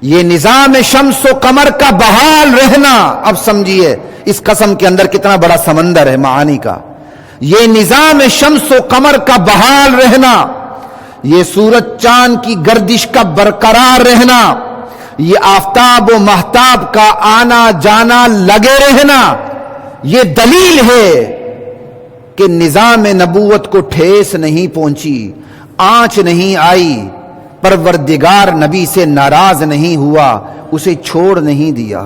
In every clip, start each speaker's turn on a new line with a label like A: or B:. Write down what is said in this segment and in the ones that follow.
A: یہ نظام شمس و قمر کا بحال رہنا، اب سمجھیے اس قسم کے اندر کتنا بڑا سمندر ہے معانی کا. یہ نظام شمس و قمر کا بحال رہنا، یہ سورج چاند کی گردش کا برقرار رہنا، یہ آفتاب و مہتاب کا آنا جانا لگے رہنا، یہ دلیل ہے کہ نظام نبوت کو ٹھیس نہیں پہنچی، آنچ نہیں آئی، پروردگار نبی سے ناراض نہیں ہوا، اسے چھوڑ نہیں دیا.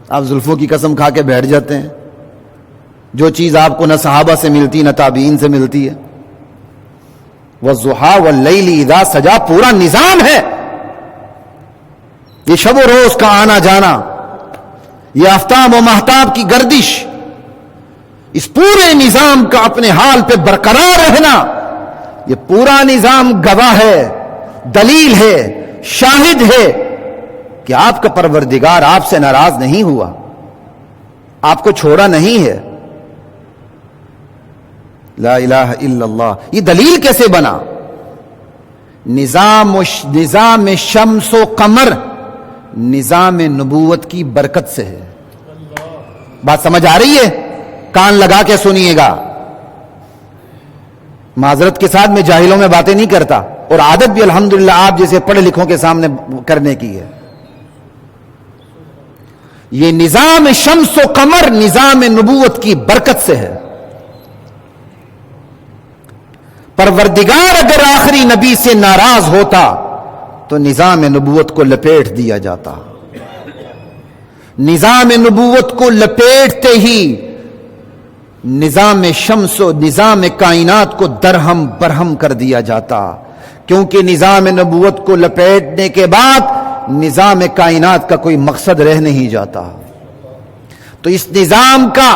A: آپ زلفوں کی قسم کھا کے بیٹھ جاتے ہیں، جو چیز آپ کو نہ صحابہ سے ملتی نہ تابعین سے ملتی ہے. وَالضُّحَىٰ وَاللَّيْلِ اِذَا سَجَا پورا نظام ہے. یہ شب و روز کا آنا جانا، یہ آفتاب و مہتاب کی گردش، اس پورے نظام کا اپنے حال پہ برقرار رہنا، یہ پورا نظام گواہ ہے، دلیل ہے، شاہد ہے کہ آپ کا پروردگار آپ سے ناراض نہیں ہوا، آپ کو چھوڑا نہیں ہے. لا الہ الا اللہ. یہ دلیل کیسے بنا؟ نظام شمس و قمر نظام نبوت کی برکت سے ہے. بات سمجھ آ رہی ہے؟ کان لگا کے سنیے گا. معذرت کے ساتھ میں جاہلوں میں باتیں نہیں کرتا، اور عادت بھی الحمدللہ آپ جیسے پڑھے لکھوں کے سامنے کرنے کی ہے. یہ نظام شمس و قمر نظام نبوت کی برکت سے ہے. پروردگار اگر آخری نبی سے ناراض ہوتا تو نظام نبوت کو لپیٹ دیا جاتا. نظام نبوت کو لپیٹتے ہی نظام شمس و نظام کائنات کو درہم برہم کر دیا جاتا، کیونکہ نظام نبوت کو لپیٹنے کے بعد نظام کائنات کا کوئی مقصد رہ نہیں جاتا. تو اس نظام کا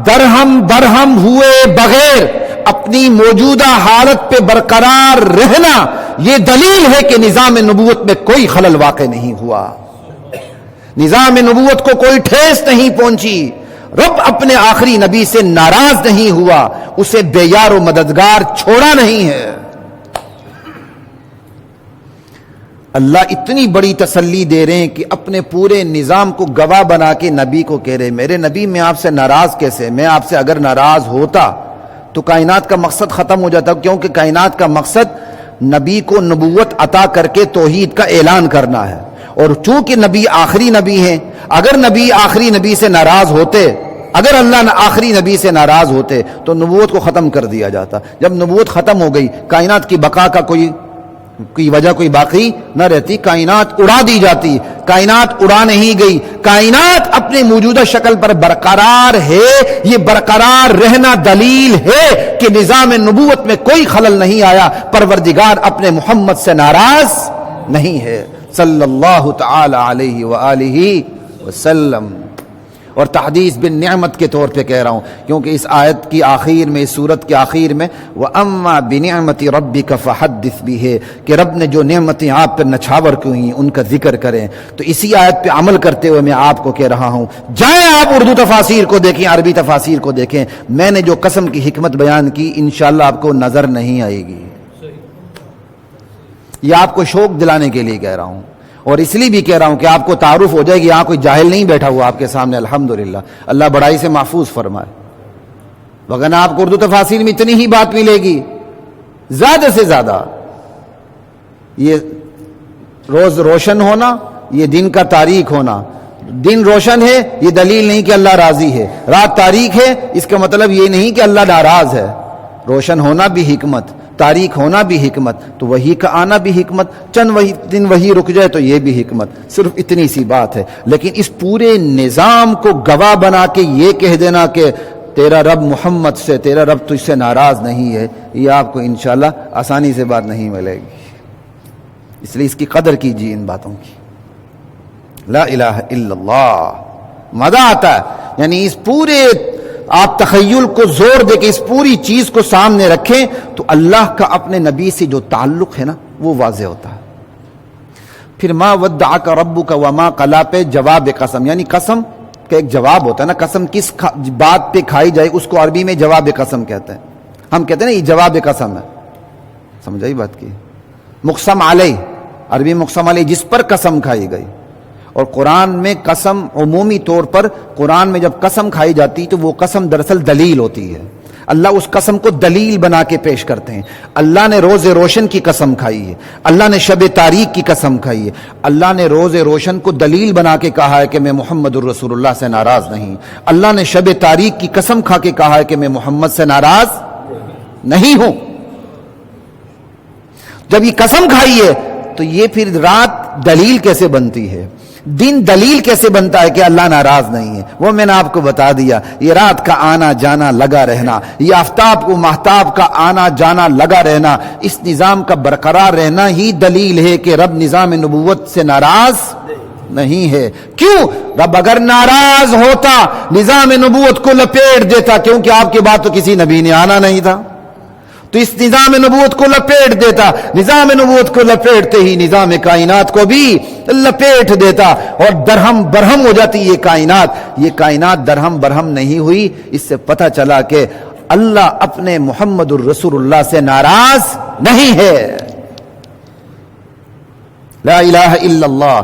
A: درہم برہم ہوئے بغیر اپنی موجودہ حالت پہ برقرار رہنا یہ دلیل ہے کہ نظام نبوت میں کوئی خلل واقع نہیں ہوا، نظام نبوت کو کوئی ٹھیس نہیں پہنچی. رب اپنے آخری نبی سے ناراض نہیں ہوا، اسے بے یار و مددگار چھوڑا نہیں ہے. اللہ اتنی بڑی تسلی دے رہے ہیں کہ اپنے پورے نظام کو گواہ بنا کے نبی کو کہہ رہے میرے نبی میں آپ سے ناراض کیسے؟ میں آپ سے اگر ناراض ہوتا تو کائنات کا مقصد ختم ہو جاتا، کیونکہ کائنات کا مقصد نبی کو نبوت عطا کر کے توحید کا اعلان کرنا ہے. اور چونکہ نبی آخری نبی ہیں، اگر نبی آخری نبی سے ناراض ہوتے، اگر اللہ آخری نبی سے ناراض ہوتے تو نبوت کو ختم کر دیا جاتا. جب نبوت ختم ہو گئی کائنات کی بقا کا کوئی وجہ کوئی باقی نہ رہتی، کائنات اڑا دی جاتی. کائنات اڑا نہیں گئی، کائنات اپنے موجودہ شکل پر برقرار ہے. یہ برقرار رہنا دلیل ہے کہ نظام نبوت میں کوئی خلل نہیں آیا، پروردگار اپنے محمد سے ناراض نہیں ہے صلی اللہ تعالی علیہ وآلہ وسلم. اور تحدیث بالنعمت کے طور پہ کہہ رہا ہوں، کیونکہ اس آیت کی آخر میں، اس سورت کے آخر میں وَأَمَّا بِنِعْمَةِ رَبِّكَ فَحَدِّثْ بھی ہے کہ رب نے جو نعمتیں آپ پر نچھاور کی ہوئی ان کا ذکر کریں. تو اسی آیت پہ عمل کرتے ہوئے میں آپ کو کہہ رہا ہوں، جائیں آپ اردو تفاسیر کو دیکھیں، عربی تفاسیر کو دیکھیں. میں نے جو قسم کی حکمت بیان کی انشاءاللہ آپ کو نظر نہیں آئے گی. یہ آپ کو شوق دلانے کے لیے کہہ رہا ہوں، اور اس لیے بھی کہہ رہا ہوں کہ آپ کو تعارف ہو جائے گی. یہاں کوئی جاہل نہیں بیٹھا ہوا آپ کے سامنے، الحمدللہ اللہ بڑائی سے محفوظ فرمائے. وگرنہ آپ کو اردو تفاسیر میں اتنی ہی بات ملے گی، زیادہ سے زیادہ. یہ روز روشن ہونا، یہ دن کا تاریک ہونا. دن روشن ہے یہ دلیل نہیں کہ اللہ راضی ہے، رات تاریک ہے اس کا مطلب یہ نہیں کہ اللہ ناراض ہے. روشن ہونا بھی حکمت، تاریک ہونا بھی حکمت، تو وہی کا آنا بھی حکمت. چند دن وہی رک جائے تو یہ بھی حکمت. صرف اتنی سی بات ہے. لیکن اس پورے نظام کو گواہ بنا کے یہ کہہ دینا کہ تیرا رب محمد سے، تیرا رب تجھ سے ناراض نہیں ہے، یہ آپ کو انشاءاللہ آسانی سے بات نہیں ملے گی. اس لیے اس کی قدر کیجیے ان باتوں کی. لا الہ الا اللہ. مزہ آتا ہے، یعنی اس پورے آپ تخیل کو زور دے کے اس پوری چیز کو سامنے رکھیں تو اللہ کا اپنے نبی سے جو تعلق ہے نا وہ واضح ہوتا ہے. پھر ما ودعک ربک وما قلی پہ جواب قسم، یعنی قسم کا ایک جواب ہوتا ہے نا. قسم کس بات پہ کھائی جائے اس کو عربی میں جواب قسم کہتے ہیں. ہم کہتے ہیں نا یہ جواب قسم ہے، سمجھ آئی بات کی. مقسم علیہ عربی مقسم علیہ جس پر قسم کھائی گئی. اور قرآن میں قسم عمومی طور پر قرآن میں جب قسم کھائی جاتی تو وہ قسم دراصل دلیل ہوتی ہے. اللہ اس قسم کو دلیل بنا کے پیش کرتے ہیں. اللہ نے روز روشن کی قسم کھائی ہے, اللہ نے شب تاریک کی قسم کھائی ہے. اللہ نے روز روشن کو دلیل بنا کے کہا ہے کہ میں محمد الرسول اللہ سے ناراض نہیں. اللہ نے شب تاریک کی قسم کھا کے کہا ہے کہ میں محمد سے ناراض نہیں ہوں. جب یہ قسم کھائی ہے تو یہ پھر رات دلیل کیسے بنتی ہے, دن دلیل کیسے بنتا ہے کہ اللہ ناراض نہیں ہے؟ وہ میں نے آپ کو بتا دیا. یہ رات کا آنا جانا لگا رہنا, یہ آفتاب کو ماہتاب کا آنا جانا لگا رہنا, اس نظام کا برقرار رہنا ہی دلیل ہے کہ رب نظام نبوت سے ناراض نہیں ہے. کیوں؟ رب اگر ناراض ہوتا نظام نبوت کو لپیٹ دیتا, کیونکہ آپ کے بعد تو کسی نبی نے آنا نہیں تھا, تو اس نظام نبوت کو لپیٹ دیتا. نظام نبوت کو لپیٹتے ہی نظام کائنات کو بھی لپیٹ دیتا اور درہم برہم ہو جاتی یہ کائنات. یہ کائنات درہم برہم نہیں ہوئی. اس سے پتہ چلا کہ اللہ اپنے محمد الرسول اللہ سے ناراض نہیں ہے. لا الہ الا اللہ.